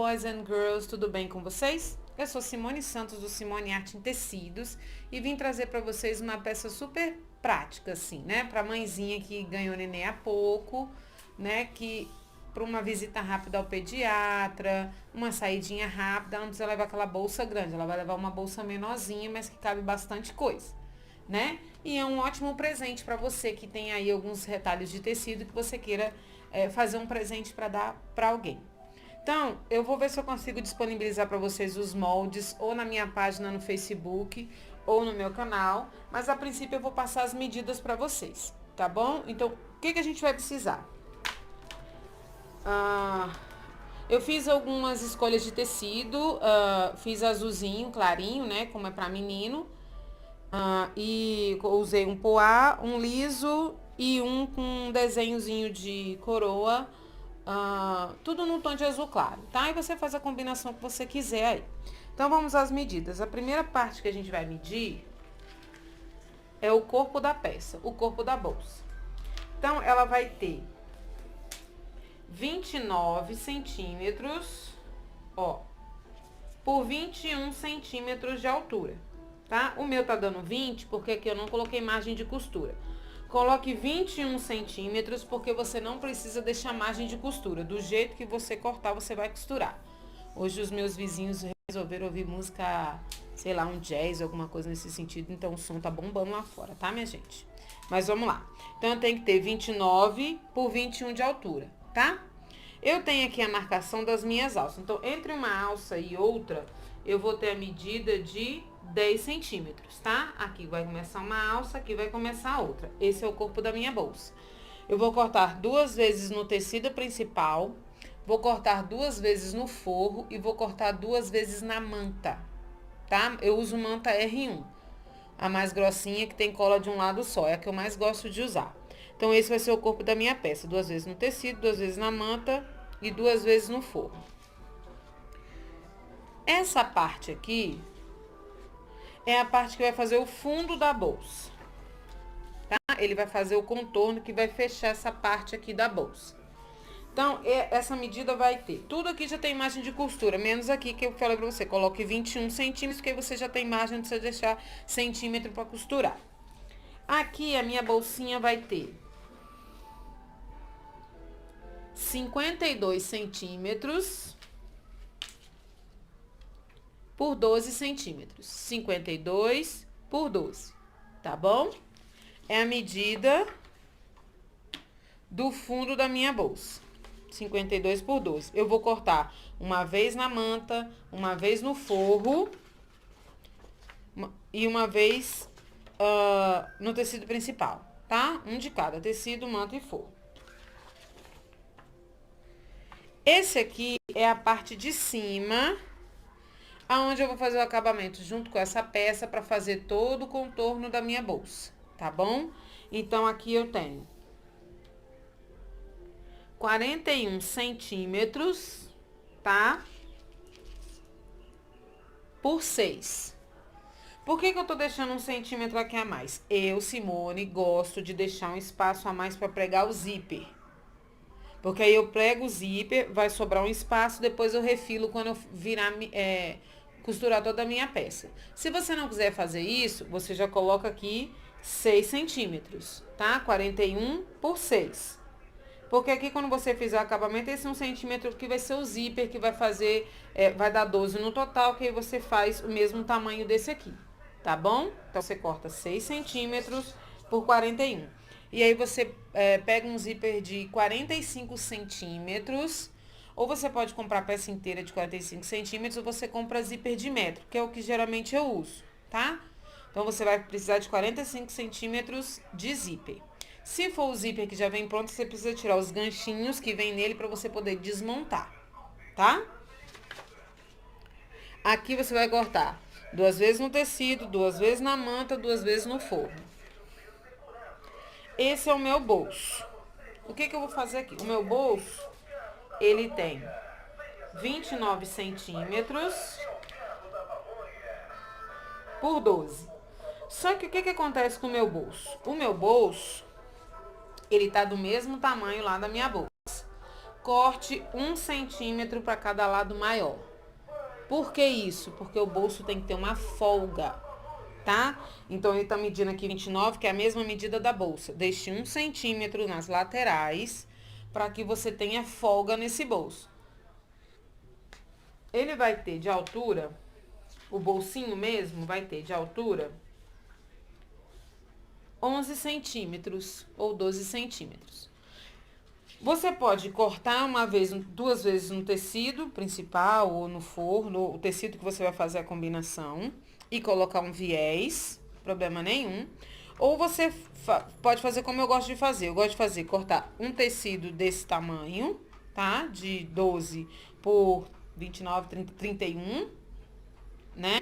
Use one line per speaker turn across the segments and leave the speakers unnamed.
boys and girls, tudo bem com vocês? Eu sou Simone Santos do Simone Arte em Tecidos e vim trazer para vocês uma peça super prática assim, né? Para mãezinha que ganhou neném há pouco, né, que para uma visita rápida ao pediatra, uma saidinha rápida, ela não precisa levar aquela bolsa grande, ela vai levar uma bolsa menorzinha, mas que cabe bastante coisa, né? E é um ótimo presente para você que tem aí alguns retalhos de tecido que você queira fazer um presente para dar para alguém. Então, eu vou ver se eu consigo disponibilizar para vocês os moldes ou na minha página no Facebook ou no meu canal, mas a princípio eu vou passar as medidas para vocês, tá bom? Então, o que a gente vai precisar? Eu fiz algumas escolhas de tecido, fiz azulzinho, clarinho, né, como é para menino, e usei um poá, um liso e um com um desenhozinho de coroa, tudo num tom de azul claro, tá? E você faz a combinação que você quiser aí. Então, vamos às medidas. A primeira parte que a gente vai medir é o corpo da peça, o corpo da bolsa. Então, ela vai ter 29 centímetros, ó, por 21 centímetros de altura, tá? O meu tá dando 20 porque aqui eu não coloquei margem de costura. Coloque 21 centímetros porque você não precisa deixar margem de costura. Do jeito que você cortar, você vai costurar. Hoje os meus vizinhos resolveram ouvir música, sei lá, um jazz, alguma coisa nesse sentido. Então o som tá bombando lá fora, tá, minha gente? Mas vamos lá. Então eu tenho que ter 29 por 21 de altura, tá? Eu tenho aqui a marcação das minhas alças. Então, entre uma alça e outra, eu vou ter a medida de 10 centímetros, tá? Aqui vai começar uma alça, aqui vai começar a outra. Esse é o corpo da minha bolsa. Eu vou cortar 2 vezes no tecido principal, vou cortar 2 vezes no forro e vou cortar 2 vezes na manta, tá? Eu uso manta R1, a mais grossinha que tem cola de um lado só, é a que eu mais gosto de usar. Então, esse vai ser o corpo da minha peça. 2 vezes no tecido, 2 vezes na manta e 2 vezes no forro. Essa parte aqui é a parte que vai fazer o fundo da bolsa, tá? Ele vai fazer o contorno que vai fechar essa parte aqui da bolsa. Então, essa medida vai ter, tudo aqui já tem margem de costura, menos aqui que eu falei pra você, coloque 21 centímetros, que aí você já tem margem de você deixar centímetro pra costurar. Aqui a minha bolsinha vai ter 52 centímetros por 12 centímetros. 52 por 12, tá bom? É a medida do fundo da minha bolsa. 52 por 12. Eu vou cortar uma vez na manta, uma vez no forro e uma vez no tecido principal, tá? Um de cada, tecido, manta e forro. Esse aqui é a parte de cima, aonde eu vou fazer o acabamento junto com essa peça para fazer todo o contorno da minha bolsa, tá bom? Então, aqui eu tenho 41 centímetros, tá? Por 6. Por que eu tô deixando 1 centímetro aqui a mais? Eu, Simone, gosto de deixar um espaço a mais para pregar o zíper. Porque aí eu prego o zíper, vai sobrar um espaço, depois eu refilo quando eu virar, costurar toda a minha peça. Se você não quiser fazer isso, você já coloca aqui 6 centímetros, tá? 41 por 6. Porque aqui quando você fizer o acabamento, esse 1 centímetro que vai ser o zíper, que vai fazer, vai dar 12 no total, que aí você faz o mesmo tamanho desse aqui, tá bom? Então, você corta 6 centímetros por 41. E aí, você pega um zíper de 45 centímetros, ou você pode comprar a peça inteira de 45 centímetros, ou você compra zíper de metro, que é o que geralmente eu uso, tá? Então, você vai precisar de 45 centímetros de zíper. Se for o zíper que já vem pronto, você precisa tirar os ganchinhos que vem nele para você poder desmontar, tá? Aqui você vai cortar 2 vezes no tecido, 2 vezes na manta, 2 vezes no forro. Esse é o meu bolso. O que eu vou fazer aqui? O meu bolso, ele tem 29 centímetros por 12. Só que o que acontece com o meu bolso? O meu bolso, ele tá do mesmo tamanho lá da minha bolsa. corte 1 centímetro para cada lado maior. Por que isso? Porque o bolso tem que ter uma folga, tá? Então, ele tá medindo aqui 29, que é a mesma medida da bolsa. Deixe 1 centímetro nas laterais, para que você tenha folga nesse bolso. Ele vai ter de altura, o bolsinho mesmo vai ter de altura 11 centímetros ou 12 centímetros. Você pode cortar duas vezes no tecido principal ou no forro, o tecido que você vai fazer a combinação, e colocar um viés, problema nenhum. Ou você pode fazer como eu gosto de fazer. Eu gosto de fazer, cortar um tecido desse tamanho, tá? De 12 por 29, 30, 31, né?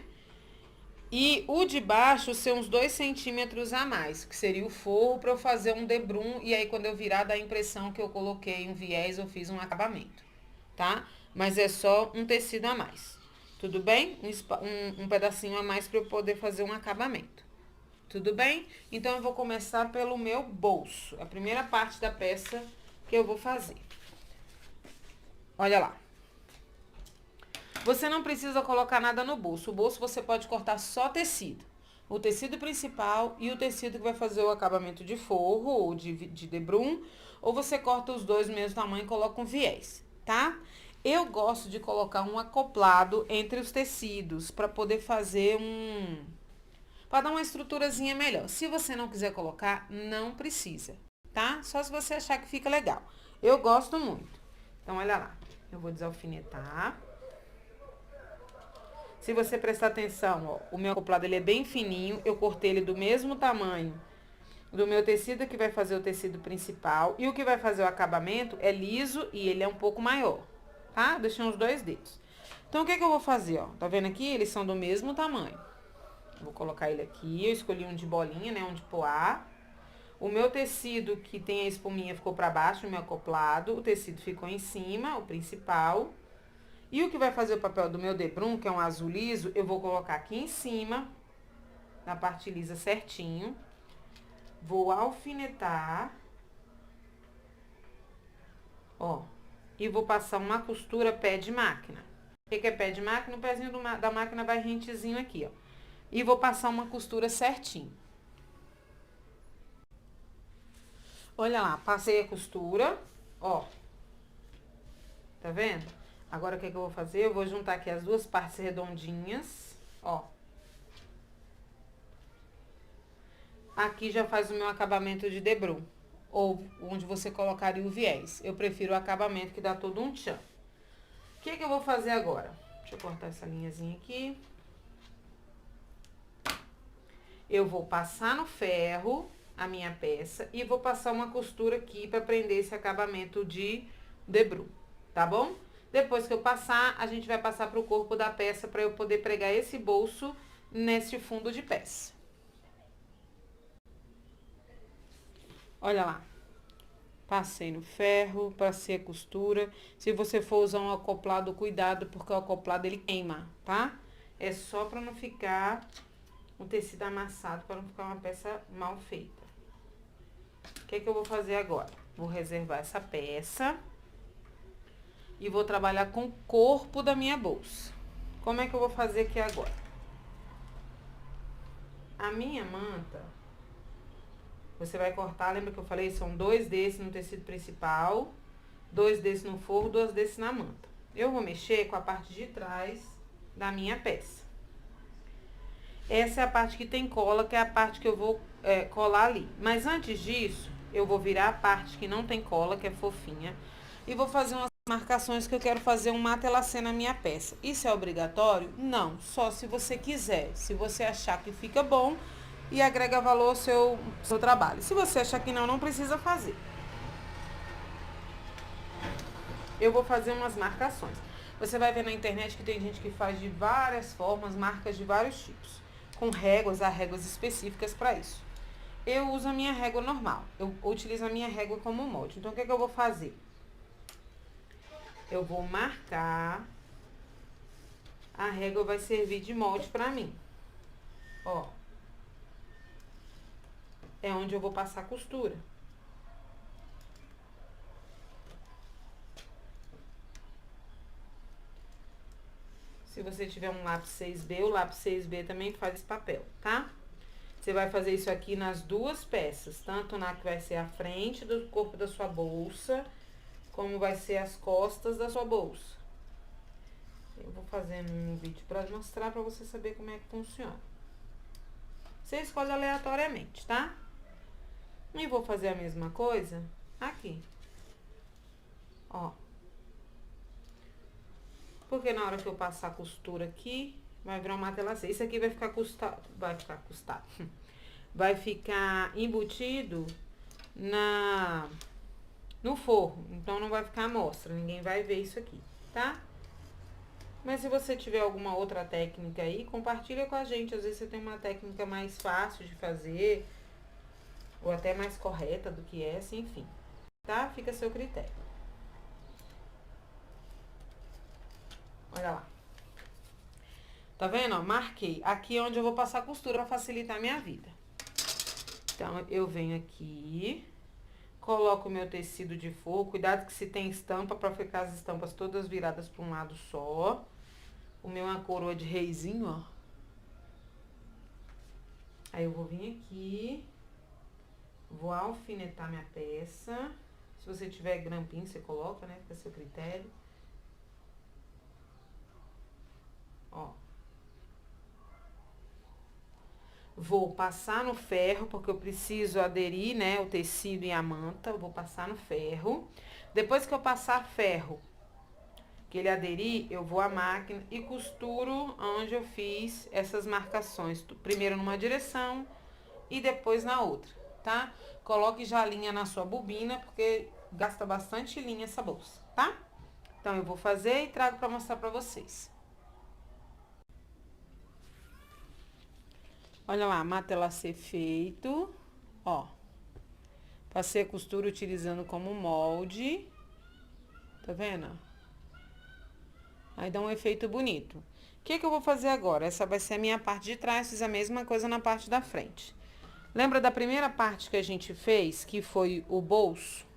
E o de baixo ser uns 2 centímetros a mais, que seria o forro, para eu fazer um debrum. E aí, quando eu virar, dá a impressão que eu coloquei um viés ou fiz um acabamento, tá? Mas é só um tecido a mais. Tudo bem? Um pedacinho a mais para eu poder fazer um acabamento. Tudo bem? Então, eu vou começar pelo meu bolso. A primeira parte da peça que eu vou fazer. Olha lá. Você não precisa colocar nada no bolso. O bolso você pode cortar só tecido. O tecido principal e o tecido que vai fazer o acabamento de forro ou de debrum. Ou você corta os dois do mesmo tamanho e coloca um viés, tá? Eu gosto de colocar um acoplado entre os tecidos para poder fazer para dar uma estruturazinha melhor. Se você não quiser colocar, não precisa, tá? Só se você achar que fica legal. Eu gosto muito. Então, olha lá. Eu vou desalfinetar. Se você prestar atenção, ó, o meu acoplado ele é bem fininho, eu cortei ele do mesmo tamanho do meu tecido que vai fazer o tecido principal, e o que vai fazer o acabamento é liso e ele é um pouco maior, tá? Deixei uns 2 dedos. Então, o que que eu vou fazer, ó? Tá vendo aqui? Eles são do mesmo tamanho. Vou colocar ele aqui, eu escolhi um de bolinha, né, um de poá. O meu tecido que tem a espuminha ficou pra baixo, o meu acoplado, o tecido ficou em cima, o principal. E o que vai fazer o papel do meu debrum, que é um azul liso, eu vou colocar aqui em cima, na parte lisa certinho. Vou alfinetar. Ó. E vou passar uma costura pé de máquina. O que é pé de máquina? O pezinho da máquina vai rentezinho aqui, ó. E vou passar uma costura certinho. Olha lá, passei a costura, ó. Tá vendo? Agora, o que que eu vou fazer? Eu vou juntar aqui as duas partes redondinhas, ó. Aqui já faz o meu acabamento de debrum, ou onde você colocaria o viés. Eu prefiro o acabamento que dá todo um tchan. O que que eu vou fazer agora? Deixa eu cortar essa linhazinha aqui. Eu vou passar no ferro a minha peça e vou passar uma costura aqui para prender esse acabamento de debrum, tá bom? Depois que eu passar, a gente vai passar pro corpo da peça para eu poder pregar esse bolso nesse fundo de peça. Olha lá. Passei no ferro, passei a costura. Se você for usar um acoplado, cuidado, porque o acoplado ele queima, tá? É só para não ficar um tecido amassado, para não ficar uma peça mal feita. O que que eu vou fazer agora? Vou reservar essa peça e vou trabalhar com o corpo da minha bolsa. Como é que eu vou fazer aqui agora? A minha manta, você vai cortar, lembra que eu falei? São 2 desses no tecido principal, 2 desses no forro, 2 desses na manta. Eu vou mexer com a parte de trás da minha peça. Essa é a parte que tem cola, que é a parte que eu vou colar ali. Mas antes disso, eu vou virar a parte que não tem cola, que é fofinha, e vou fazer umas marcações que eu quero fazer um matelacê na minha peça. Isso é obrigatório? Não, só se você quiser. Se você achar que fica bom e agrega valor ao seu trabalho. Se você achar que não, não precisa fazer. Eu vou fazer umas marcações. Você vai ver na internet que tem gente que faz de várias formas, marcas de vários tipos. Com réguas, há réguas específicas para isso. Eu uso a minha régua normal. Eu utilizo a minha régua como molde. Então, o que é que eu vou fazer? Eu vou marcar. A régua vai servir de molde pra mim. Ó. É onde eu vou passar a costura. você tiver um lápis 6B, o lápis 6B também faz esse papel, tá? Você vai fazer isso aqui nas duas peças, tanto na que vai ser a frente do corpo da sua bolsa, como vai ser as costas da sua bolsa. Eu vou fazendo um vídeo pra mostrar pra você saber como é que funciona. Você escolhe aleatoriamente, tá? E vou fazer a mesma coisa aqui. Ó. Porque na hora que eu passar a costura aqui, vai virar uma telacê. Isso aqui vai ficar custado. Vai ficar embutido no forro. Então, não vai ficar à mostra. Ninguém vai ver isso aqui, tá? Mas se você tiver alguma outra técnica aí, compartilha com a gente. Às vezes você tem uma técnica mais fácil de fazer, ou até mais correta do que essa, enfim. Tá? Fica a seu critério. Olha lá. Tá vendo, ó? Marquei. Aqui é onde eu vou passar a costura pra facilitar a minha vida. Então, eu venho aqui, coloco o meu tecido de forro. Cuidado que se tem estampa, pra ficar as estampas todas viradas pra um lado só. O meu é uma coroa de reizinho, ó. Aí eu vou vir aqui, vou alfinetar minha peça. Se você tiver grampinho, você coloca, né? Fica a seu critério. Ó. Vou passar no ferro, porque eu preciso aderir, né, o tecido e a manta. Eu vou passar no ferro. Depois que eu passar ferro, que ele aderir, eu vou à máquina e costuro onde eu fiz essas marcações. Primeiro numa direção e depois na outra, tá? Coloque já a linha na sua bobina, porque gasta bastante linha essa bolsa, tá? Então, eu vou fazer e trago pra mostrar pra vocês. Olha lá, matelacê feito, ó. Passei a costura utilizando como molde. Tá vendo? Aí dá um efeito bonito. O que que eu vou fazer agora? Essa vai ser a minha parte de trás, fiz a mesma coisa na parte da frente. Lembra da primeira parte que a gente fez, que foi o bolso?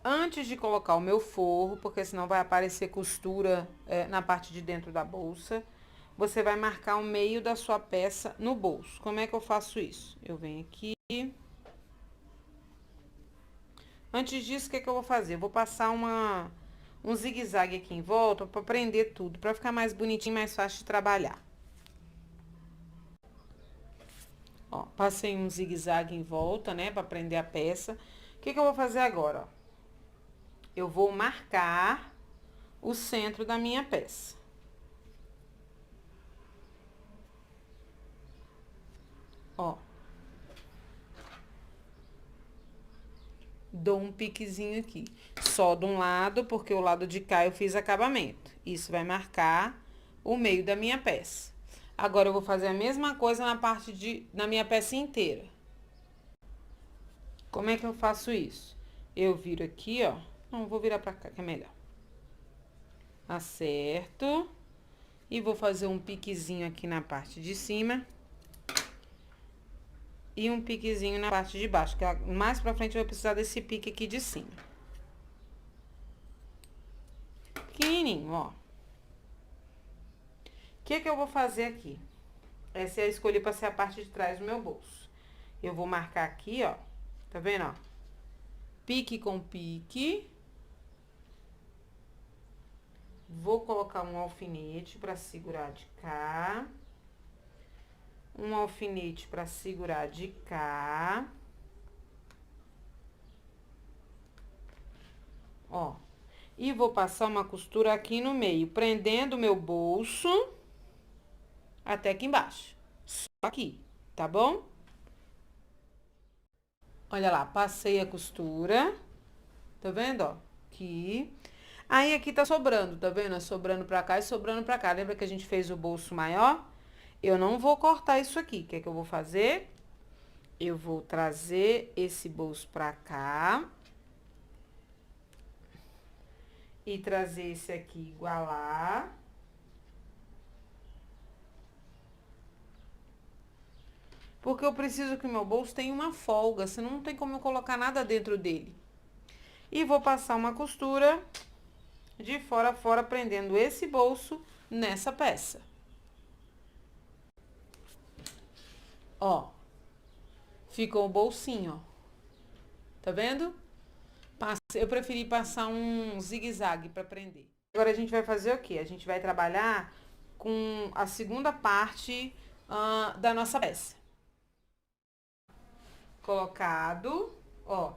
Antes de colocar o meu forro, porque senão vai aparecer costura na parte de dentro da bolsa, você vai marcar o meio da sua peça no bolso. Como é que eu faço isso? Eu venho aqui. Antes disso, o que que eu vou fazer? Eu vou passar um zigue-zague aqui em volta pra prender tudo, pra ficar mais bonitinho, mais fácil de trabalhar. Ó, passei um zigue-zague em volta, né, pra prender a peça. O que que eu vou fazer agora, ó? Eu vou marcar o centro da minha peça. Ó. Dou um piquezinho aqui. Só de um lado, porque o lado de cá eu fiz acabamento. Isso vai marcar o meio da minha peça. Agora, eu vou fazer a mesma coisa na minha peça inteira. Como é que eu faço isso? Eu viro aqui, ó. Não, vou virar pra cá, que é melhor. Acerto. E vou fazer um piquezinho aqui na parte de cima. E um piquezinho na parte de baixo, que mais pra frente eu vou precisar desse pique aqui de cima. Pequenininho, ó. O que que eu vou fazer aqui? Essa eu escolhi pra ser a parte de trás do meu bolso. Eu vou marcar aqui, ó. Tá vendo, ó? Pique com pique. Vou colocar um alfinete pra segurar de cá. Um alfinete pra segurar de cá. Ó. E vou passar uma costura aqui no meio, prendendo o meu bolso até aqui embaixo. Só aqui, tá bom? Olha lá, passei a costura. Tá vendo, ó? Aqui. Aí, aqui tá sobrando, tá vendo? Sobrando pra cá e sobrando pra cá. Lembra que a gente fez o bolso maior? Eu não vou cortar isso aqui. O que é que eu vou fazer? Eu vou trazer esse bolso pra cá. E trazer esse aqui igualar. Porque eu preciso que o meu bolso tenha uma folga, senão não tem como eu colocar nada dentro dele. E vou passar uma costura de fora a fora, prendendo esse bolso nessa peça. Ó, ficou o bolsinho, ó. Tá vendo? Eu preferi passar um zigue-zague para prender. Agora a gente vai fazer o quê? A gente vai trabalhar com a segunda parte da nossa peça. Colocado, ó,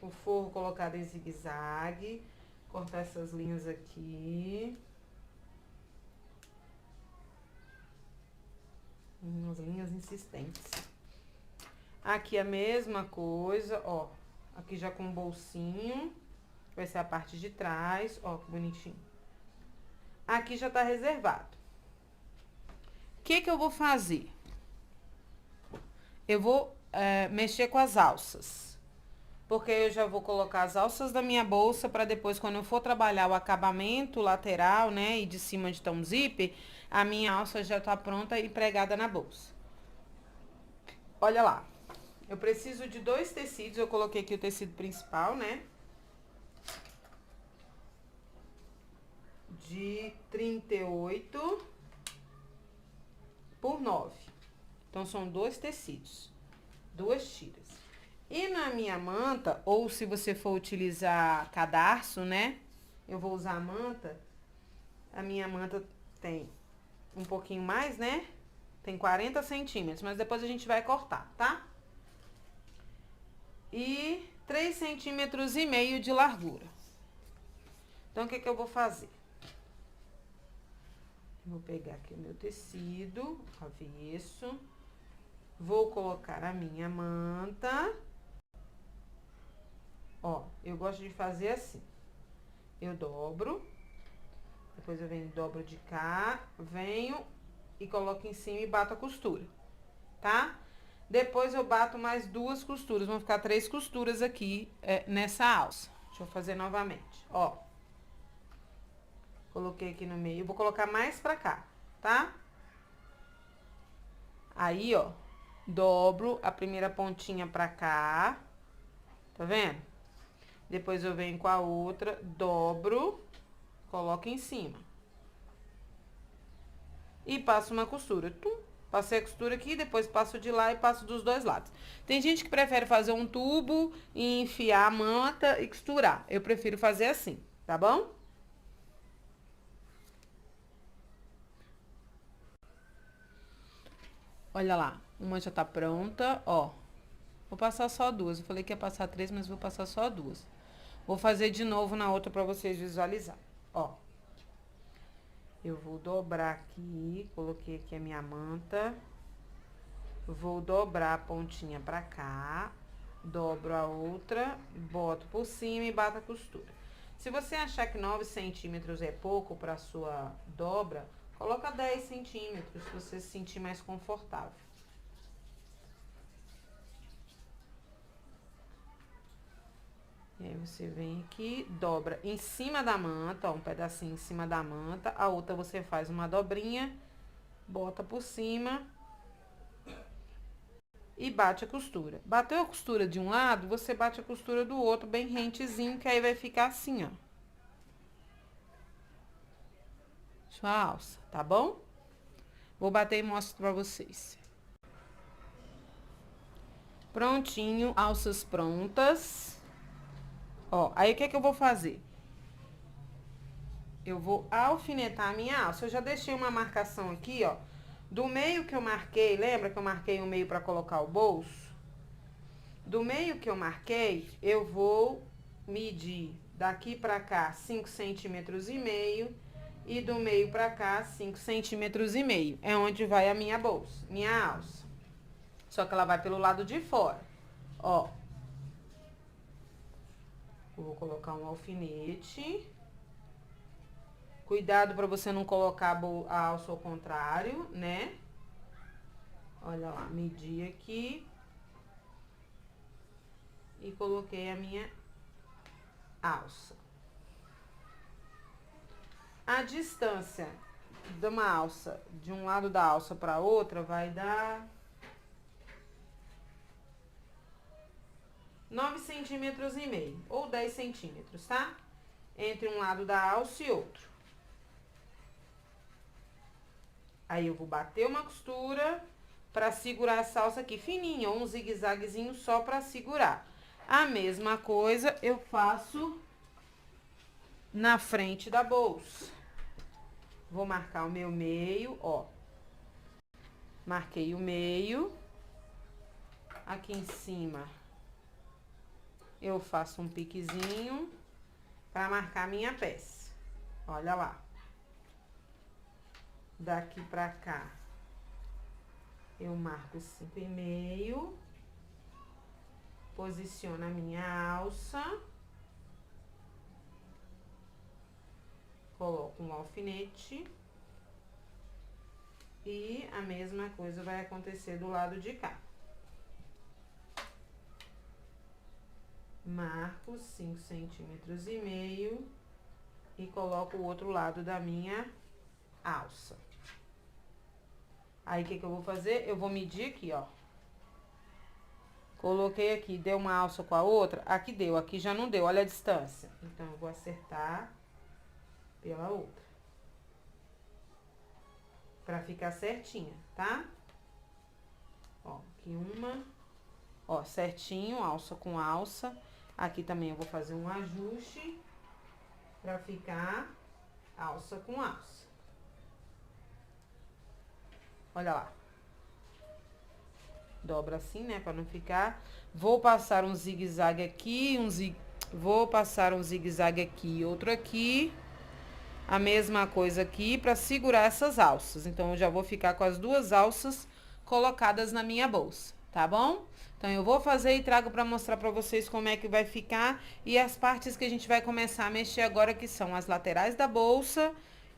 o forro colocado em zigue-zague. Cortar essas linhas aqui. Umas linhas insistentes. Aqui a mesma coisa, ó. Aqui já com um bolsinho. Vai ser a parte de trás, ó, que bonitinho. Aqui já tá reservado. O que que eu vou fazer? Eu vou mexer com as alças. Porque eu já vou colocar as alças da minha bolsa para depois, quando eu for trabalhar o acabamento lateral, né, e de cima de um zíper, a minha alça já tá pronta e pregada na bolsa. Olha lá. Eu preciso de 2 tecidos, eu coloquei aqui o tecido principal, né? De 38 por 9. Então, são 2 tecidos, 2 tiras. E na minha manta, ou se você for utilizar cadarço, né? Eu vou usar a manta. A minha manta tem um pouquinho mais, né? Tem 40 centímetros, mas depois a gente vai cortar, tá? E 3,5 centímetros de largura. Então, o que que eu vou fazer? Vou pegar aqui o meu tecido, avesso. Vou colocar a minha manta. Ó, eu gosto de fazer assim. Eu dobro. Depois eu venho, dobro de cá. Venho e coloco em cima e bato a costura. Tá? Depois eu bato mais 2 costuras. Vão ficar 3 costuras aqui nessa alça. Deixa eu fazer novamente. Ó. Coloquei aqui no meio. Vou colocar mais pra cá, tá? Aí, ó. Dobro a primeira pontinha pra cá. Tá vendo? Depois eu venho com a outra, dobro, coloco em cima. E passo uma costura. Tum. Passei a costura aqui, depois passo de lá e passo dos 2 lados. Tem gente que prefere fazer um tubo e enfiar a manta e costurar. Eu prefiro fazer assim, tá bom? Olha lá, uma já tá pronta, ó. Vou passar só 2. Eu falei que ia passar 3, mas vou passar só 2. Vou fazer de novo na outra pra vocês visualizarem. Ó. Eu vou dobrar aqui, coloquei aqui a minha manta. Vou dobrar a pontinha pra cá. Dobro a outra, boto por cima e bato a costura. Se você achar que 9 centímetros é pouco pra sua dobra, coloca 10 centímetros, se você se sentir mais confortável. E aí, você vem aqui, dobra em cima da manta, ó, um pedacinho em cima da manta. A outra você faz uma dobrinha, bota por cima e bate a costura. Bateu a costura de um lado, você bate a costura do outro bem rentezinho, que aí vai ficar assim, ó. Sua alça, tá bom? Vou bater e mostro pra vocês. Prontinho, alças prontas. Ó, aí o que que eu vou fazer? Eu vou alfinetar a minha alça. Eu já deixei uma marcação aqui, ó. Do meio que eu marquei, lembra que eu marquei o meio pra colocar o bolso? Do meio que eu marquei, eu vou medir daqui pra cá 5,5 centímetros e do meio pra cá 5,5 centímetros. É onde vai a minha bolsa, minha alça. Só que ela vai pelo lado de fora, ó. Eu vou colocar um alfinete. Cuidado pra você não colocar a alça ao contrário, né? Olha lá, medi aqui. E coloquei a minha alça. A distância de uma alça, de um lado da alça para outra, vai dar 9,5 centímetros ou 10 centímetros, tá? Entre um lado da alça e outro. Aí eu vou bater uma costura pra segurar essa alça aqui fininha, ou um zigue-zaguezinho só pra segurar. A mesma coisa eu faço na frente da bolsa. Vou marcar o meu meio, ó. Marquei o meio. Aqui em cima eu faço um piquezinho pra marcar minha peça. Olha lá. Daqui pra cá eu marco 5,5. Posiciono a minha alça. Coloco um alfinete. E a mesma coisa vai acontecer do lado de cá. Marco 5,5 centímetros e coloco o outro lado da minha alça. Aí, o que eu vou fazer? Eu vou medir aqui, ó. Coloquei aqui, deu uma alça com a outra, aqui deu, aqui já não deu, olha a distância. Então, eu vou acertar pela outra. Pra ficar certinha, tá? Ó, aqui uma. Ó, certinho, alça com alça. Aqui também eu vou fazer um ajuste pra ficar alça com alça. Olha lá. Dobra assim, né, pra não ficar. Vou passar um zigue-zague aqui, vou passar um zigue-zague aqui, outro aqui. A mesma coisa aqui pra segurar essas alças. Então, eu já vou ficar com as duas alças colocadas na minha bolsa, tá bom? Então, eu vou fazer e trago pra mostrar pra vocês como é que vai ficar. E as partes que a gente vai começar a mexer agora, que são as laterais da bolsa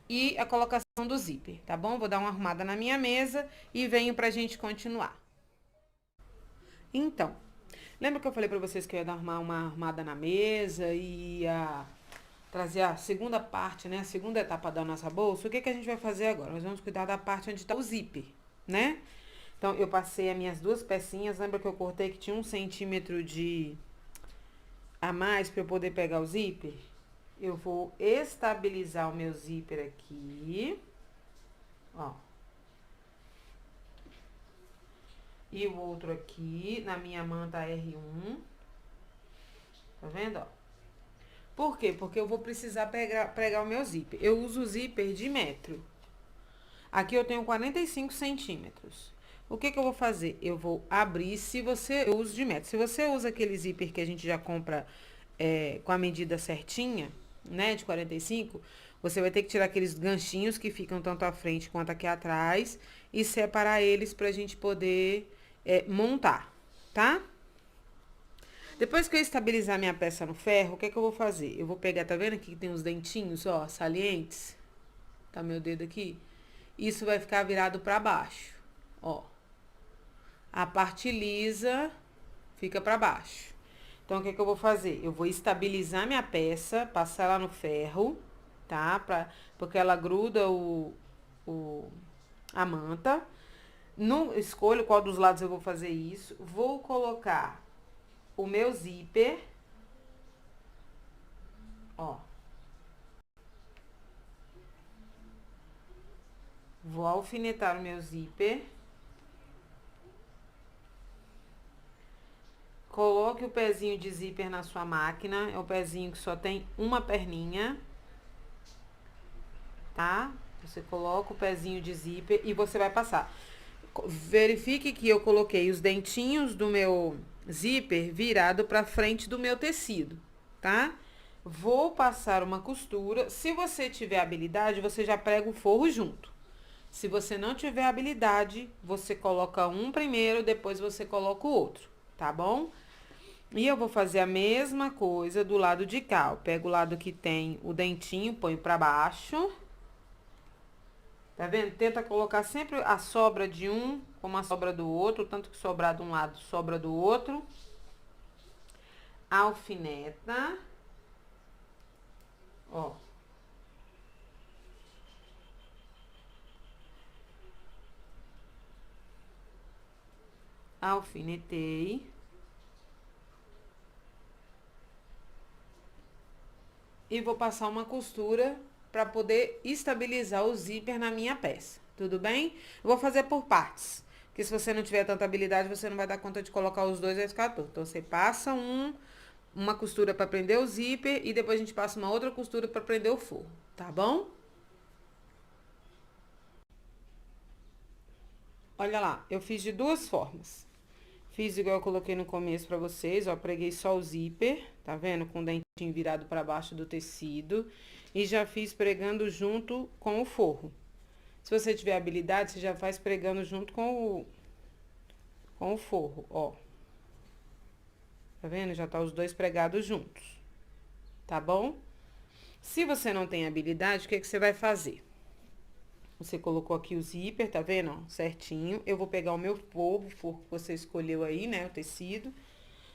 e a colocação do zíper, tá bom? Vou dar uma arrumada na minha mesa e venho pra gente continuar. Então, lembra que eu falei pra vocês que eu ia dar uma arrumada na mesa e ia trazer a segunda parte, né? A segunda etapa da nossa bolsa. O que a gente vai fazer agora? Nós vamos cuidar da parte onde tá o zíper, né? Então, eu passei as minhas duas pecinhas. Lembra que eu cortei que tinha 1 centímetro a mais pra eu poder pegar o zíper? Eu vou estabilizar o meu zíper aqui. Ó. E o outro aqui, na minha manta R1. Tá vendo, ó? Por quê? Porque eu vou precisar pregar o meu zíper. Eu uso o zíper de metro. Aqui eu tenho 45 centímetros. O que eu vou fazer? Eu vou abrir, eu uso de metro. Se você usa aquele zíper que a gente já compra com a medida certinha, né, de 45, você vai ter que tirar aqueles ganchinhos que ficam tanto à frente quanto aqui atrás e separar eles pra gente poder montar, tá? Depois que eu estabilizar minha peça no ferro, o que eu vou fazer? Eu vou pegar, tá vendo aqui que tem os dentinhos, ó, salientes? Tá meu dedo aqui? Isso vai ficar virado pra baixo, ó. A parte lisa fica pra baixo. Então, o que eu vou fazer? Eu vou estabilizar minha peça, passar ela no ferro, tá? Porque ela gruda a manta. Não escolho qual dos lados eu vou fazer isso. Vou colocar o meu zíper, ó. Vou alfinetar o meu zíper. Coloque o pezinho de zíper na sua máquina. É o pezinho que só tem uma perninha. Tá? Você coloca o pezinho de zíper e você vai passar. Verifique que eu coloquei os dentinhos do meu zíper virado para frente do meu tecido, tá? Vou passar uma costura. Se você tiver habilidade, você já prega o forro junto. Se você não tiver habilidade, você coloca um primeiro, depois você coloca o outro, tá bom? E eu vou fazer a mesma coisa do lado de cá. Eu pego o lado que tem o dentinho, ponho pra baixo. Tá vendo? Tenta colocar sempre a sobra de um como a sobra do outro, tanto que sobrar de um lado, sobra do outro. Alfineta. Ó. Alfinetei. E vou passar uma costura para poder estabilizar o zíper na minha peça, Tudo bem? Eu vou fazer por partes. Porque se você não tiver tanta habilidade, você não vai dar conta de colocar os dois, vai ficar torto. Então, você passa uma costura para prender o zíper e depois a gente passa uma outra costura para prender o forro, tá bom? Olha lá, eu fiz de duas formas. Fiz igual eu coloquei no começo pra vocês, ó, preguei só o zíper, tá vendo? Com o dentinho virado pra baixo do tecido. E já fiz pregando junto com o forro. Se você tiver habilidade, você já faz pregando junto com o forro, ó. Tá vendo? Já tá os dois pregados juntos, tá bom? Se você não tem habilidade, o que que você vai fazer? Você colocou aqui o zíper, tá vendo? Ó, certinho. Eu vou pegar o meu forro que você escolheu aí, né? O tecido.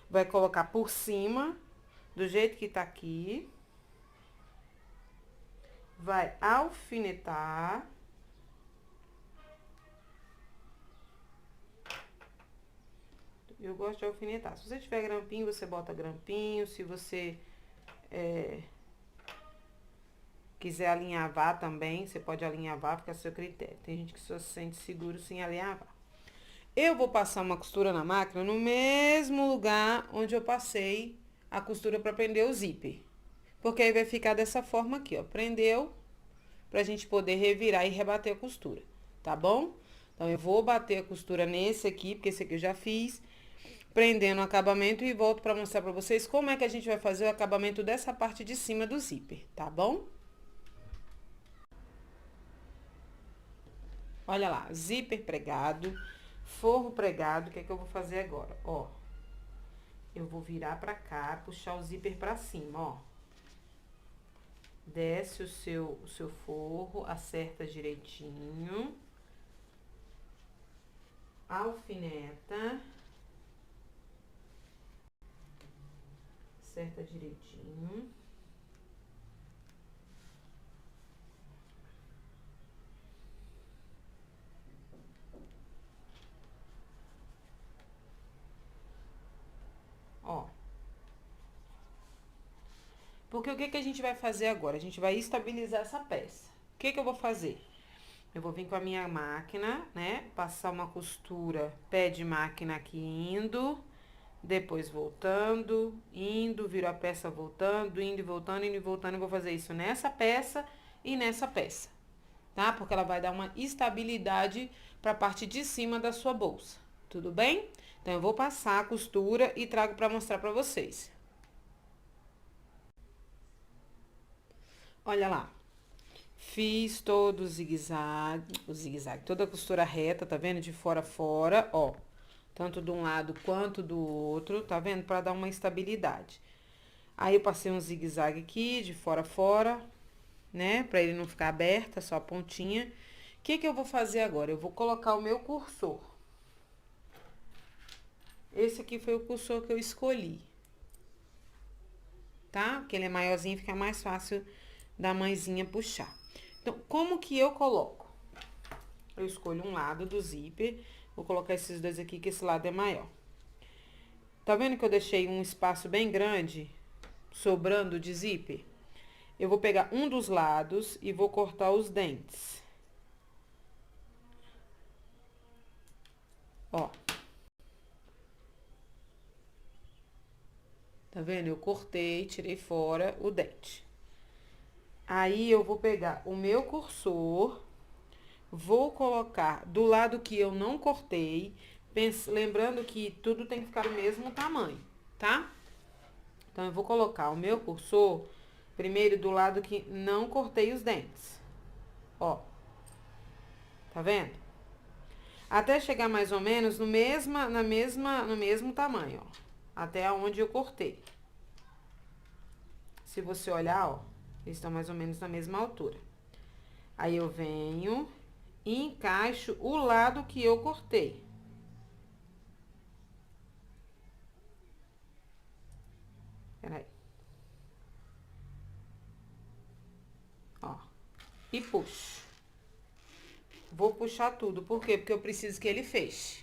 Vai colocar por cima, do jeito que tá aqui. Vai alfinetar. Eu gosto de alfinetar. Se você tiver grampinho, você bota grampinho. Se você quiser alinhavar também, você pode alinhavar, fica a seu critério. Tem gente que só se sente seguro sem alinhavar. Eu vou passar uma costura na máquina no mesmo lugar onde eu passei a costura para prender o zíper. Porque aí vai ficar dessa forma aqui, ó. Prendeu, pra gente poder revirar e rebater a costura, tá bom? Então, eu vou bater a costura nesse aqui, porque esse aqui eu já fiz, prendendo o acabamento e volto pra mostrar pra vocês como é que a gente vai fazer o acabamento dessa parte de cima do zíper, tá bom? Olha lá, zíper pregado, forro pregado, o que é que eu vou fazer agora? Ó, eu vou virar pra cá, puxar o zíper pra cima, ó. Desce o seu forro, acerta direitinho. Alfineta. Acerta direitinho. Ó. Porque o que que a gente vai fazer agora? A gente vai estabilizar essa peça. O que que eu vou fazer? Eu vou vir com a minha máquina, né? Passar uma costura, pé de máquina aqui indo, depois voltando, indo, viro a peça voltando, indo e voltando, indo e voltando. Eu vou fazer isso nessa peça e nessa peça, tá? Porque ela vai dar uma estabilidade para a parte de cima da sua bolsa, tudo bem? Então, eu vou passar a costura e trago para mostrar para vocês. Olha lá. Fiz todo o zigue-zague, toda a costura reta, tá vendo? De fora a fora, ó. Tanto de um lado quanto do outro, tá vendo? Pra dar uma estabilidade. Aí, eu passei um zigue-zague aqui, de fora a fora, né? Pra ele não ficar aberta, só a pontinha. O que que eu vou fazer agora? Eu vou colocar o meu cursor. Esse aqui foi o cursor que eu escolhi. Tá? Porque ele é maiorzinho, fica mais fácil da mãezinha puxar. Então, como que eu coloco? Eu escolho um lado do zíper, vou colocar esses dois aqui, que esse lado é maior. Tá vendo que eu deixei um espaço bem grande, sobrando de zíper? Eu vou pegar um dos lados e vou cortar os dentes. Ó. Tá vendo? Eu cortei, tirei fora o dente. Aí, eu vou pegar o meu cursor, vou colocar do lado que eu não cortei, lembrando que tudo tem que ficar do mesmo tamanho, tá? Então, eu vou colocar o meu cursor primeiro do lado que não cortei os dentes. Ó. Tá vendo? Até chegar mais ou menos no mesmo tamanho, ó. Até onde eu cortei. Se você olhar, ó, eles estão mais ou menos na mesma altura. Aí, eu venho e encaixo o lado que eu cortei. Peraí. Ó. E puxo. Vou puxar tudo. Por quê? Porque eu preciso que ele feche.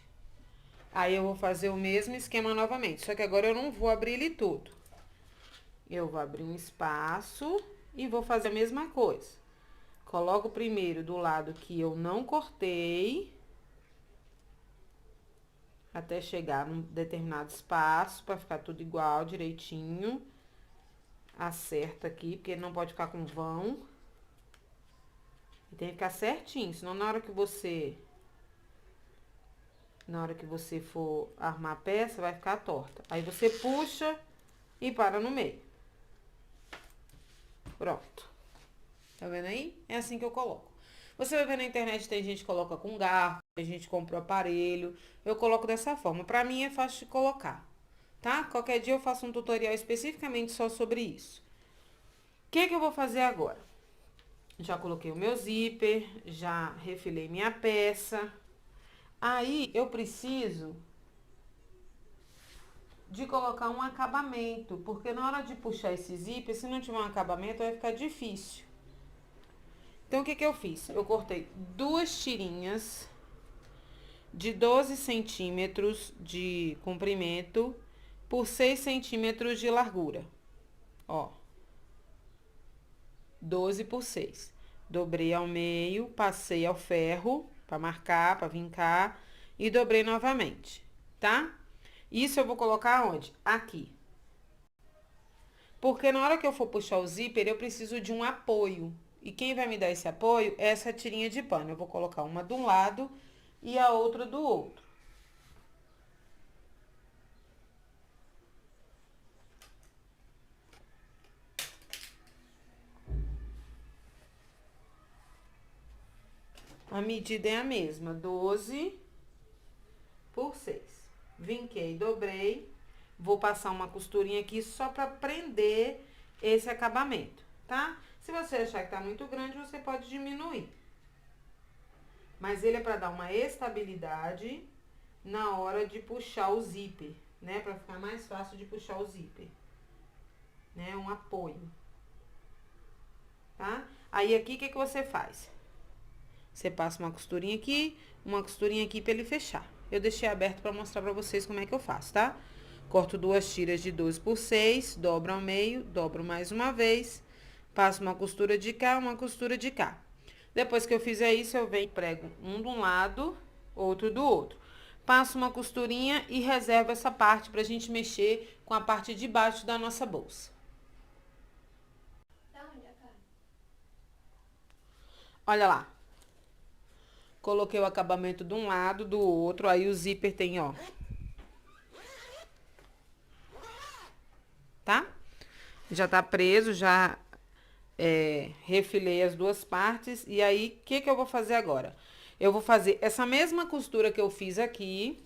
Aí, eu vou fazer o mesmo esquema novamente. Só que agora eu não vou abrir ele todo. Eu vou abrir um espaço e vou fazer a mesma coisa. Coloco primeiro do lado que eu não cortei, até chegar num determinado espaço, pra ficar tudo igual, direitinho. Acerta aqui, porque não pode ficar com vão. E tem que ficar certinho, senão na hora que você for armar a peça, vai ficar torta. Aí você puxa e para no meio. Pronto. Tá vendo aí? É assim que eu coloco. Você vai ver na internet, tem gente que coloca com garfo, tem gente que compra o aparelho. Eu coloco dessa forma. Pra mim é fácil de colocar, tá? Qualquer dia eu faço um tutorial especificamente só sobre isso. O que eu vou fazer agora? Já coloquei o meu zíper, já refilei minha peça. Aí, eu preciso de colocar um acabamento, porque na hora de puxar esse zíper, se não tiver um acabamento, vai ficar difícil. Então, o que eu fiz? Eu cortei 2 tirinhas de 12 centímetros de comprimento por 6 centímetros de largura. Ó. 12 por 6. Dobrei ao meio, passei ao ferro para marcar, para vincar e dobrei novamente, tá? Isso eu vou colocar onde? Aqui. Porque na hora que eu for puxar o zíper, eu preciso de um apoio. E quem vai me dar esse apoio é essa tirinha de pano. Eu vou colocar uma de um lado e a outra do outro. A medida é a mesma, 12 por 6. Vinquei, dobrei. Vou passar uma costurinha aqui só pra prender esse acabamento, tá? Se você achar que tá muito grande, você pode diminuir. Mas ele é pra dar uma estabilidade na hora de puxar o zíper, né? Pra ficar mais fácil de puxar o zíper, né? Um apoio, tá? Aí aqui, o que você faz? Você passa uma costurinha aqui pra ele fechar. Eu deixei aberto pra mostrar pra vocês como é que eu faço, tá? Corto 2 tiras de 12 por 6, dobro ao meio, dobro mais uma vez, passo uma costura de cá, uma costura de cá. Depois que eu fizer isso, eu venho e prego um de um lado, outro do outro. Passo uma costurinha e reservo essa parte pra gente mexer com a parte de baixo da nossa bolsa. Olha lá. Coloquei o acabamento de um lado, do outro, aí o zíper tem, ó. Tá? Já tá preso, já refilei as duas partes. E aí, o que eu vou fazer agora? Eu vou fazer essa mesma costura que eu fiz aqui,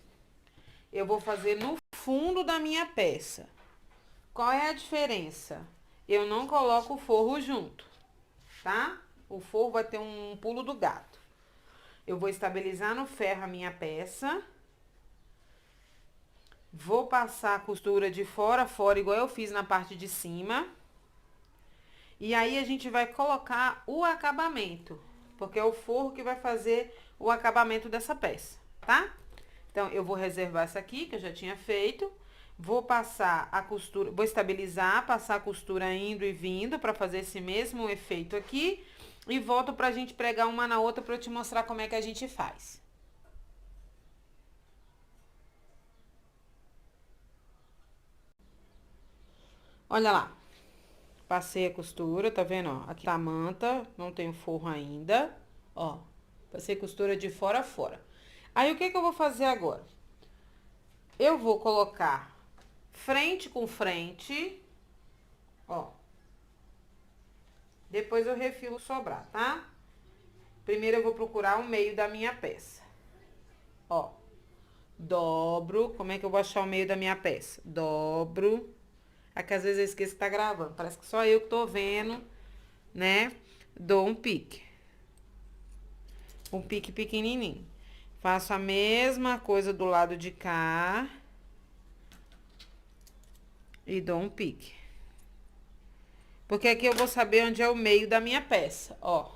eu vou fazer no fundo da minha peça. Qual é a diferença? Eu não coloco o forro junto, tá? O forro vai ter um pulo do gato. Eu vou estabilizar no ferro a minha peça. Vou passar a costura de fora a fora, igual eu fiz na parte de cima. E aí, a gente vai colocar o acabamento, porque é o forro que vai fazer o acabamento dessa peça, tá? Então, eu vou reservar essa aqui, que eu já tinha feito. Vou passar a costura, vou estabilizar, passar a costura indo e vindo pra fazer esse mesmo efeito aqui. E volto pra gente pregar uma na outra pra eu te mostrar como é que a gente faz. Olha lá. Passei a costura, tá vendo, ó? Aqui tá a manta, não tem o forro ainda, ó. Passei a costura de fora a fora. Aí, o que eu vou fazer agora? Eu vou colocar frente com frente, ó. Depois eu refilo sobrar, tá? Primeiro eu vou procurar o meio da minha peça. Ó. Dobro. Como é que eu vou achar o meio da minha peça? Dobro. Aqui às vezes eu esqueço que tá gravando. Parece que só eu que tô vendo, né? Dou um pique. Um pique pequenininho. Faço a mesma coisa do lado de cá. E dou um pique. Porque aqui eu vou saber onde é o meio da minha peça, ó.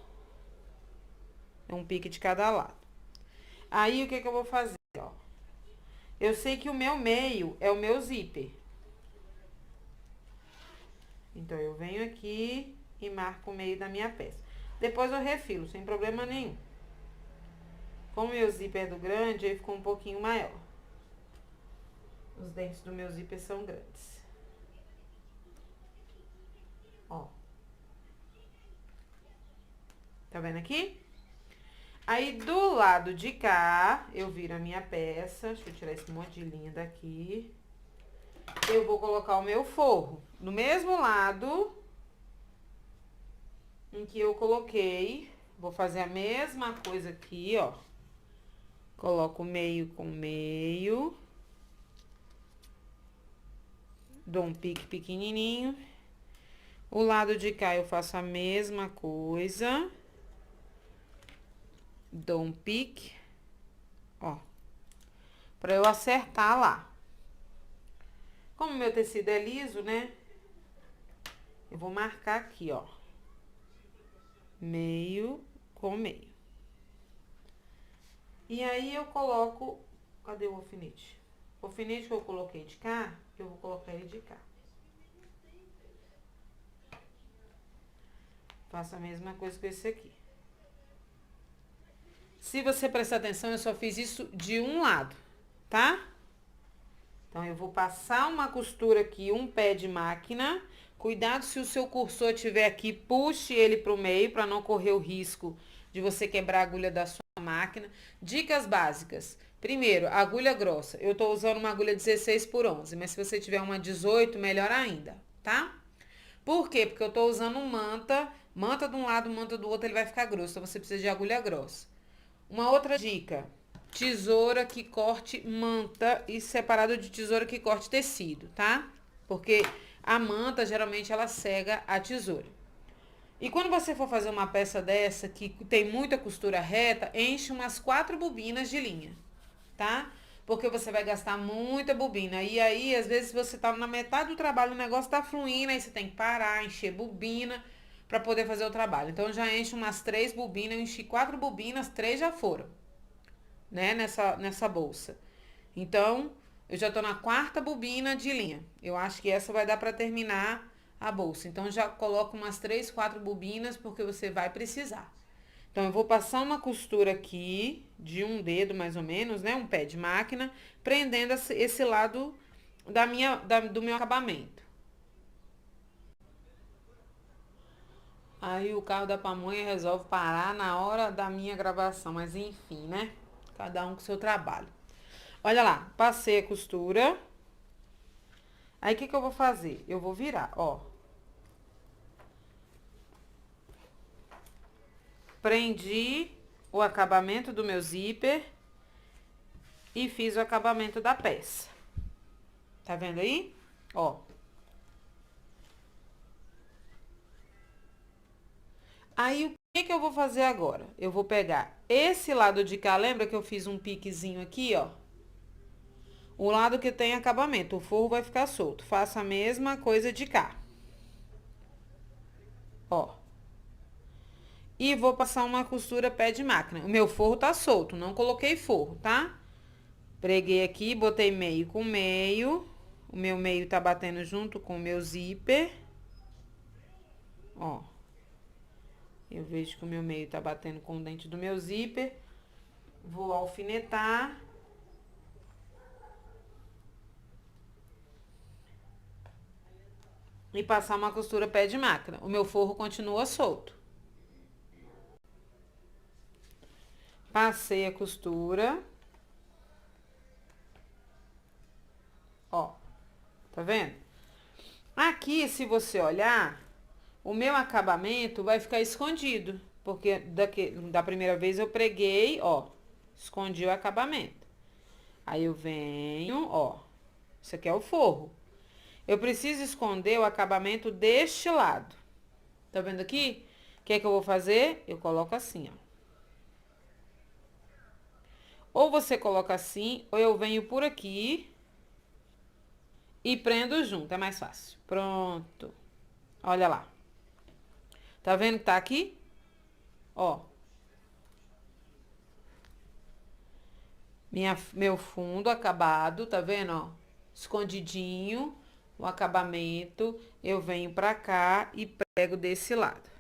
É um pique de cada lado. Aí, o que eu vou fazer, ó? Eu sei que o meu meio é o meu zíper. Então, eu venho aqui e marco o meio da minha peça. Depois eu refilo, sem problema nenhum. Como o meu zíper é do grande, aí ficou um pouquinho maior. Os dentes do meu zíper são grandes. Ó. Tá vendo aqui? Aí, do lado de cá, eu viro a minha peça. Deixa eu tirar esse monte de linha daqui. Eu vou colocar o meu forro no mesmo lado em que eu coloquei. Vou fazer a mesma coisa aqui, ó. Coloco meio com meio. Dou um pique pequenininho. O lado de cá eu faço a mesma coisa. Dou um pique, ó, pra eu acertar lá. Como meu tecido é liso, né? Eu vou marcar aqui, ó. Meio com meio. E aí eu coloco... Cadê o alfinete? O alfinete que eu coloquei de cá, eu vou colocar ele de cá. Faço a mesma coisa com esse aqui. Se você prestar atenção, eu só fiz isso de um lado, tá? Então, eu vou passar uma costura aqui, um pé de máquina. Cuidado se o seu cursor estiver aqui, puxe ele pro meio, para não correr o risco de você quebrar a agulha da sua máquina. Dicas básicas. Primeiro, agulha grossa. Eu tô usando uma agulha 16 por 11, mas se você tiver uma 18, melhor ainda, tá? Por quê? Porque eu tô usando um manta de um lado, manta do outro, ele vai ficar grosso. Então, você precisa de agulha grossa. Uma outra dica, tesoura que corte manta e separado de tesoura que corte tecido, tá? Porque a manta, geralmente, ela cega a tesoura. E quando você for fazer uma peça dessa, que tem muita costura reta, enche umas 4 bobinas de linha, tá? Porque você vai gastar muita bobina. E aí, às vezes, você tá na metade do trabalho, o negócio tá fluindo, aí você tem que parar, encher bobina para poder fazer o trabalho. Então, já enche umas 3 bobinas, eu enchi 4 bobinas, 3 já foram, né, nessa bolsa. Então, eu já tô na 4ª bobina de linha. Eu acho que essa vai dar para terminar a bolsa. Então, já coloco umas 3, 4 bobinas, porque você vai precisar. Então, eu vou passar uma costura aqui, de um dedo mais ou menos, né, um pé de máquina, prendendo esse lado do meu acabamento. Aí o carro da pamonha resolve parar na hora da minha gravação, mas enfim, né? Cada um com o seu trabalho. Olha lá, passei a costura. Aí o que eu vou fazer? Eu vou virar, ó. Prendi o acabamento do meu zíper e fiz o acabamento da peça. Tá vendo aí? Ó. Aí, o que eu vou fazer agora? Eu vou pegar esse lado de cá, lembra que eu fiz um piquezinho aqui, ó? O lado que tem acabamento, o forro vai ficar solto. Faço a mesma coisa de cá. Ó. E vou passar uma costura pé de máquina. O meu forro tá solto, não coloquei forro, tá? Preguei aqui, botei meio com meio. O meu meio tá batendo junto com o meu zíper. Ó. Eu vejo que o meu meio tá batendo com o dente do meu zíper. Vou alfinetar. E passar uma costura pé de máquina. O meu forro continua solto. Passei a costura. Ó. Tá vendo? Aqui, se você olhar, o meu acabamento vai ficar escondido. Porque da primeira vez eu preguei, ó. Escondi o acabamento. Aí eu venho, ó. Isso aqui é o forro. Eu preciso esconder o acabamento deste lado. Tá vendo aqui? O que é que eu vou fazer? Eu coloco assim, ó. Ou você coloca assim, ou eu venho por aqui e prendo junto. É mais fácil. Pronto. Olha lá. Tá vendo que tá aqui? Ó. Meu fundo acabado, tá vendo, ó? Escondidinho, o acabamento. Eu venho pra cá e prego desse lado.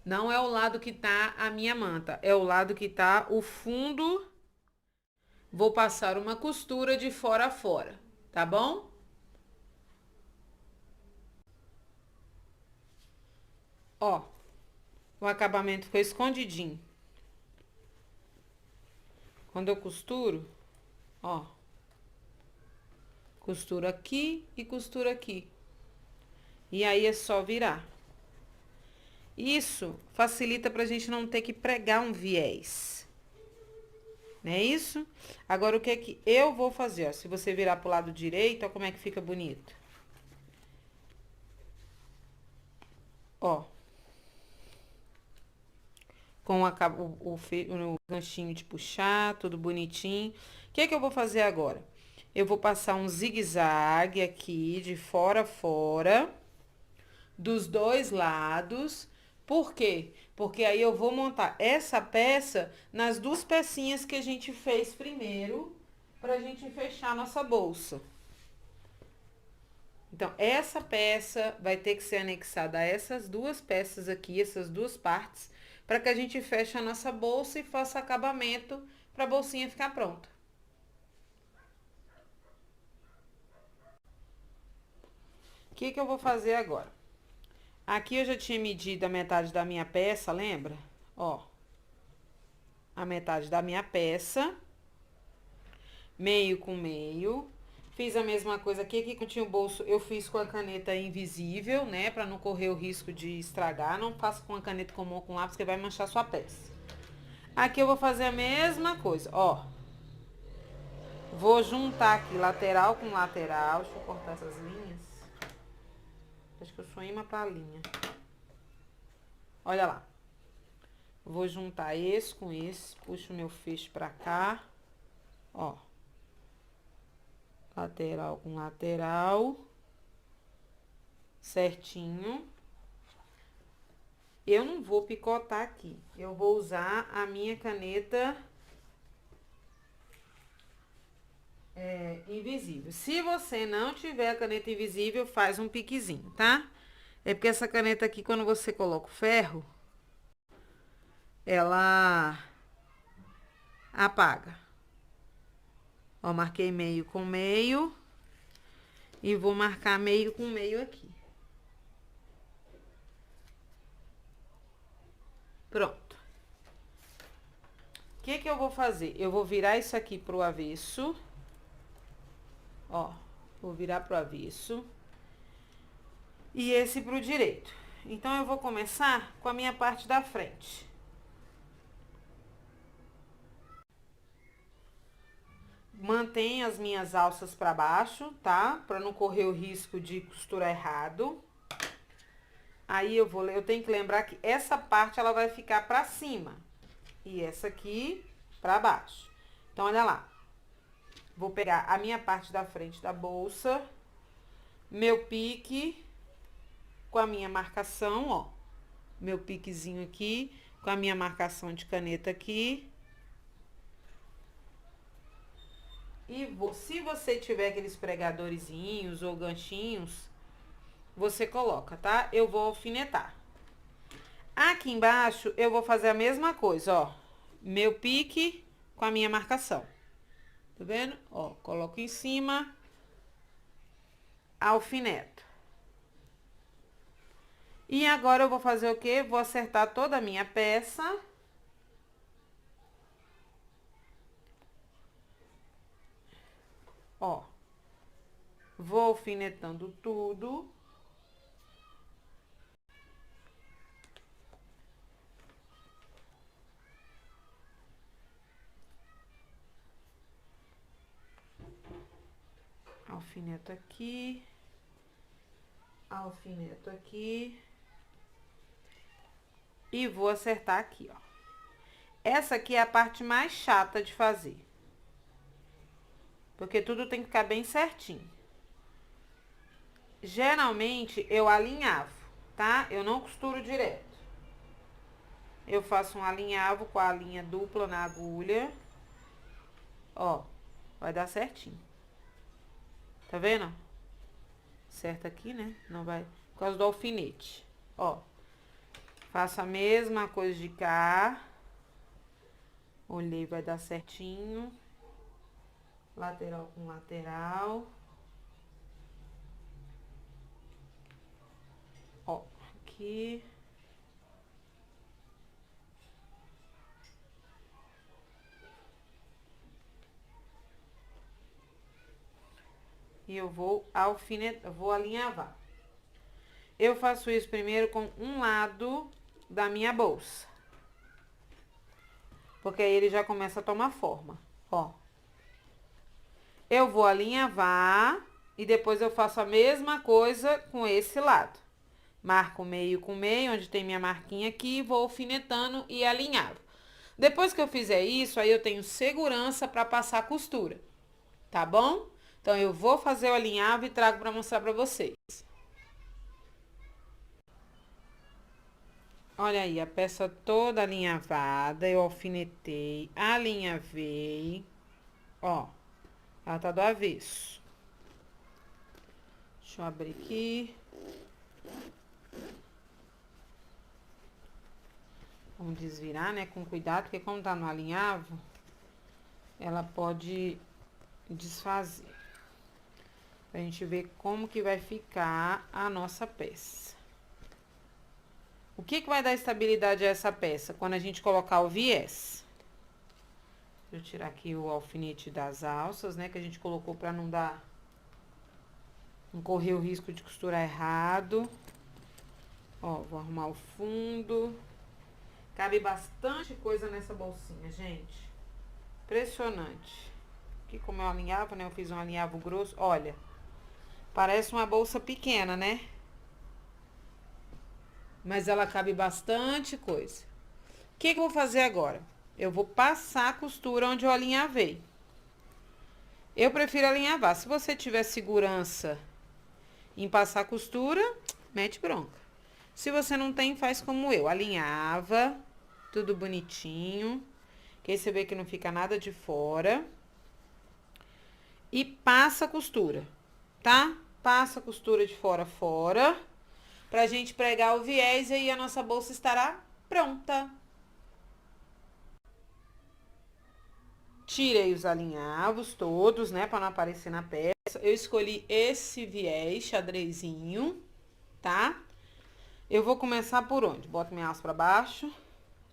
Não é o lado que tá a minha manta, é o lado que tá o fundo. Vou passar uma costura de fora a fora, tá bom? Ó, o acabamento ficou escondidinho. Quando eu costuro, ó, costuro aqui e costuro aqui. E aí é só virar. Isso facilita pra gente não ter que pregar um viés. Não é isso? Agora, o que é que eu vou fazer? Ó, se você virar pro lado direito, ó como é que fica bonito. Ó. Com o ganchinho de puxar, tudo bonitinho. O que é que eu vou fazer agora? Eu vou passar um zigue-zague aqui, de fora a fora, dos dois lados. Por quê? Porque aí eu vou montar essa peça nas duas pecinhas que a gente fez primeiro, pra gente fechar a nossa bolsa. Então, essa peça vai ter que ser anexada a essas duas peças aqui, essas duas partes, para que a gente feche a nossa bolsa e faça acabamento para a bolsinha ficar pronta. O que que eu vou fazer agora? Aqui eu já tinha medido a metade da minha peça, lembra? Ó, a metade da minha peça, meio com meio. Fiz a mesma coisa aqui, que eu tinha o bolso, eu fiz com a caneta invisível, né? Pra não correr o risco de estragar. Não faça com a caneta comum ou com lápis, que vai manchar sua peça. Aqui eu vou fazer a mesma coisa, ó. Vou juntar aqui lateral com lateral. Deixa eu cortar essas linhas. Acho que eu sou imã pra linha. Olha lá. Vou juntar esse com esse. Puxo o meu feixe pra cá. Ó. Lateral com lateral. Certinho. Eu não vou picotar aqui. Eu vou usar a minha caneta invisível. Se você não tiver a caneta invisível, faz um piquezinho, tá? É porque essa caneta aqui, quando você coloca o ferro, ela apaga. Ó, marquei meio com meio. E vou marcar meio com meio aqui. Pronto. O que que eu vou fazer? Eu vou virar isso aqui pro avesso. Ó, vou virar pro avesso. E esse pro direito. Então, eu vou começar com a minha parte da frente. Mantenho as minhas alças pra baixo, tá? Pra não correr o risco de costurar errado. Aí, eu tenho que lembrar que essa parte, ela vai ficar pra cima. E essa aqui pra baixo. Então, olha lá. Vou pegar a minha parte da frente da bolsa, meu pique com a minha marcação, ó. Meu piquezinho aqui, com a minha marcação de caneta aqui. E se você tiver aqueles pregadorzinhos ou ganchinhos, você coloca, tá? Eu vou alfinetar. Aqui embaixo, eu vou fazer a mesma coisa, ó. Meu pique com a minha marcação. Tá vendo? Ó, coloco em cima, alfineto. E agora eu vou fazer o quê? Vou acertar toda a minha peça. Ó. Vou alfinetando tudo. Alfineto aqui. Alfineto aqui. E vou acertar aqui, ó. Essa aqui é a parte mais chata de fazer. Porque tudo tem que ficar bem certinho. Geralmente, eu alinhavo, tá? Eu não costuro direto. Eu faço um alinhavo com a linha dupla na agulha. Ó, vai dar certinho. Tá vendo? Certo aqui, né? Não vai... Por causa do alfinete. Ó. Faço a mesma coisa de cá. Olhei, vai dar certinho. Lateral com lateral. Ó, aqui. E eu vou alfinetar, vou alinhavar. Eu faço isso primeiro com um lado da minha bolsa. Porque aí ele já começa a tomar forma, ó. Eu vou alinhavar e depois eu faço a mesma coisa com esse lado. Marco meio com meio, onde tem minha marquinha aqui, vou alfinetando e alinhavo. Depois que eu fizer isso, aí eu tenho segurança para passar a costura, tá bom? Então, eu vou fazer o alinhavo e trago para mostrar para vocês. Olha aí, a peça toda alinhavada, eu alfinetei, alinhavei, ó, ela tá do avesso. Deixa eu abrir aqui. Vamos desvirar, né, com cuidado, porque como tá no alinhavo, ela pode desfazer. Pra gente ver como que vai ficar a nossa peça. O que vai dar estabilidade a essa peça? Quando a gente colocar o viés. Deixa eu tirar aqui o alfinete das alças, né? Que a gente colocou pra não correr o risco de costurar errado. Ó, vou arrumar o fundo. Cabe bastante coisa nessa bolsinha, gente. Impressionante. Aqui como eu alinhavo, né? Eu fiz um alinhavo grosso. Olha, parece uma bolsa pequena, né? Mas ela cabe bastante coisa. O que eu vou fazer agora? Eu vou passar a costura onde eu alinhavei. Eu prefiro alinhavar. Se você tiver segurança em passar a costura, mete bronca. Se você não tem, faz como eu. Alinhava, tudo bonitinho. Que aí você vê que não fica nada de fora. E passa a costura, tá? Passa a costura de fora a fora. Pra gente pregar o viés e aí a nossa bolsa estará pronta. Tirei os alinhavos todos, né, pra não aparecer na peça. Eu escolhi esse viés xadrezinho, tá? Eu vou começar por onde? Boto minha alça pra baixo.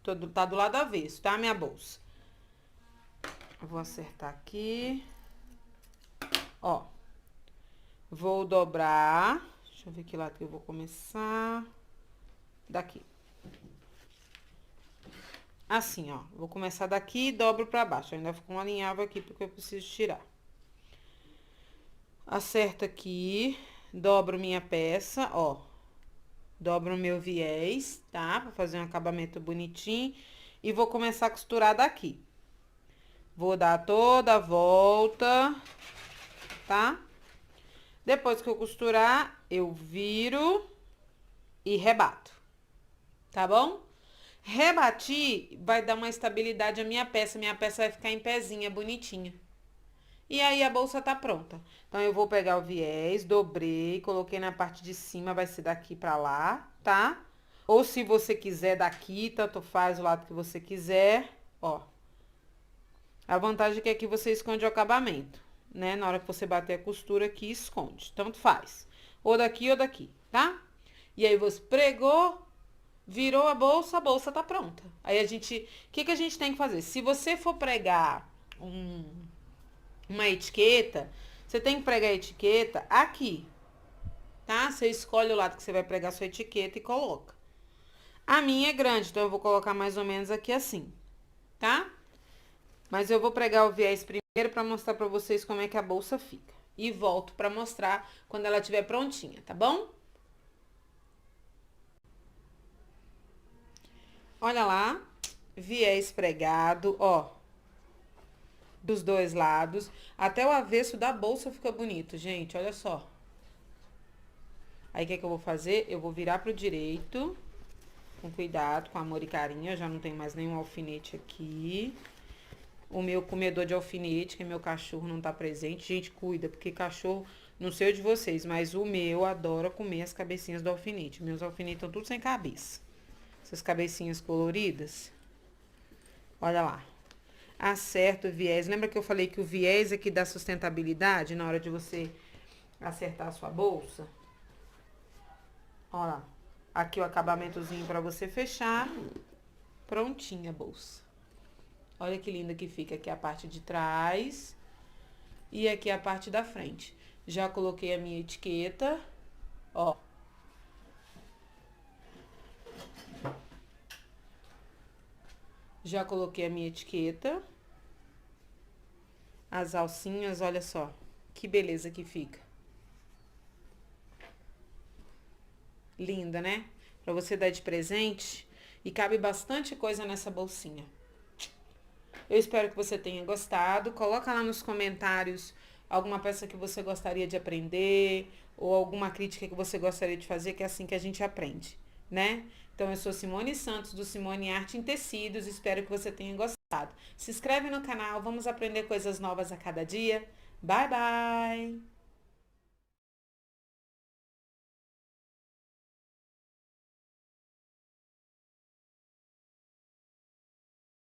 Tá do lado avesso, tá, minha bolsa? Eu vou acertar aqui. Ó. Vou dobrar. Deixa eu ver que lado que eu vou começar. Daqui. Assim, ó. Vou começar daqui e dobro pra baixo. Ainda ficou um alinhavo aqui porque eu preciso tirar. Acerto aqui. Dobro minha peça, ó. Dobro o meu viés, tá? Pra fazer um acabamento bonitinho. E vou começar a costurar daqui. Vou dar toda a volta, tá? Depois que eu costurar, eu viro e rebato, tá bom? Rebati, vai dar uma estabilidade à minha peça vai ficar em pezinha, bonitinha. E aí, a bolsa tá pronta. Então, eu vou pegar o viés, dobrei, coloquei na parte de cima, vai ser daqui pra lá, tá? Ou se você quiser daqui, tanto faz o lado que você quiser, ó. A vantagem é que aqui você esconde o acabamento, né? Na hora que você bater a costura aqui, esconde. Tanto faz. Ou daqui, tá? E aí, você pregou, virou a bolsa tá pronta. Aí, o que a gente tem que fazer? Se você for pregar uma etiqueta, você tem que pregar a etiqueta aqui, tá? Você escolhe o lado que você vai pregar a sua etiqueta e coloca. A minha é grande, então eu vou colocar mais ou menos aqui assim, tá? Mas eu vou pregar o viés primeiro pra mostrar pra vocês como é que a bolsa fica. E volto pra mostrar quando ela estiver prontinha, tá bom? Olha lá, viés pregado, ó. Dos dois lados. Até o avesso da bolsa fica bonito, gente, olha só. Aí, o que eu vou fazer? Eu vou virar pro direito, com cuidado, com amor e carinho. Eu já não tenho mais nenhum alfinete aqui. O meu comedor de alfinete, que meu cachorro não tá presente. Gente, cuida, porque cachorro, não sei o de vocês, mas o meu adora comer as cabecinhas do alfinete. Meus alfinetes estão tudo sem cabeça. Essas cabecinhas coloridas. Olha lá. Acerta o viés. Lembra que eu falei que o viés é que dá sustentabilidade na hora de você acertar a sua bolsa? Olha lá. Aqui o acabamentozinho pra você fechar. Prontinha a bolsa. Olha que linda que fica aqui a parte de trás. E aqui a parte da frente. Já coloquei a minha etiqueta. Ó. Já coloquei a minha etiqueta. As alcinhas, olha só. Que beleza que fica. Linda, né? Pra você dar de presente. E cabe bastante coisa nessa bolsinha. Eu espero que você tenha gostado. Coloca lá nos comentários alguma peça que você gostaria de aprender ou alguma crítica que você gostaria de fazer, que é assim que a gente aprende, né? Então, eu sou Simone Santos, do Simone Arte em Tecidos. Espero que você tenha gostado. Se inscreve no canal, vamos aprender coisas novas a cada dia. Bye, bye!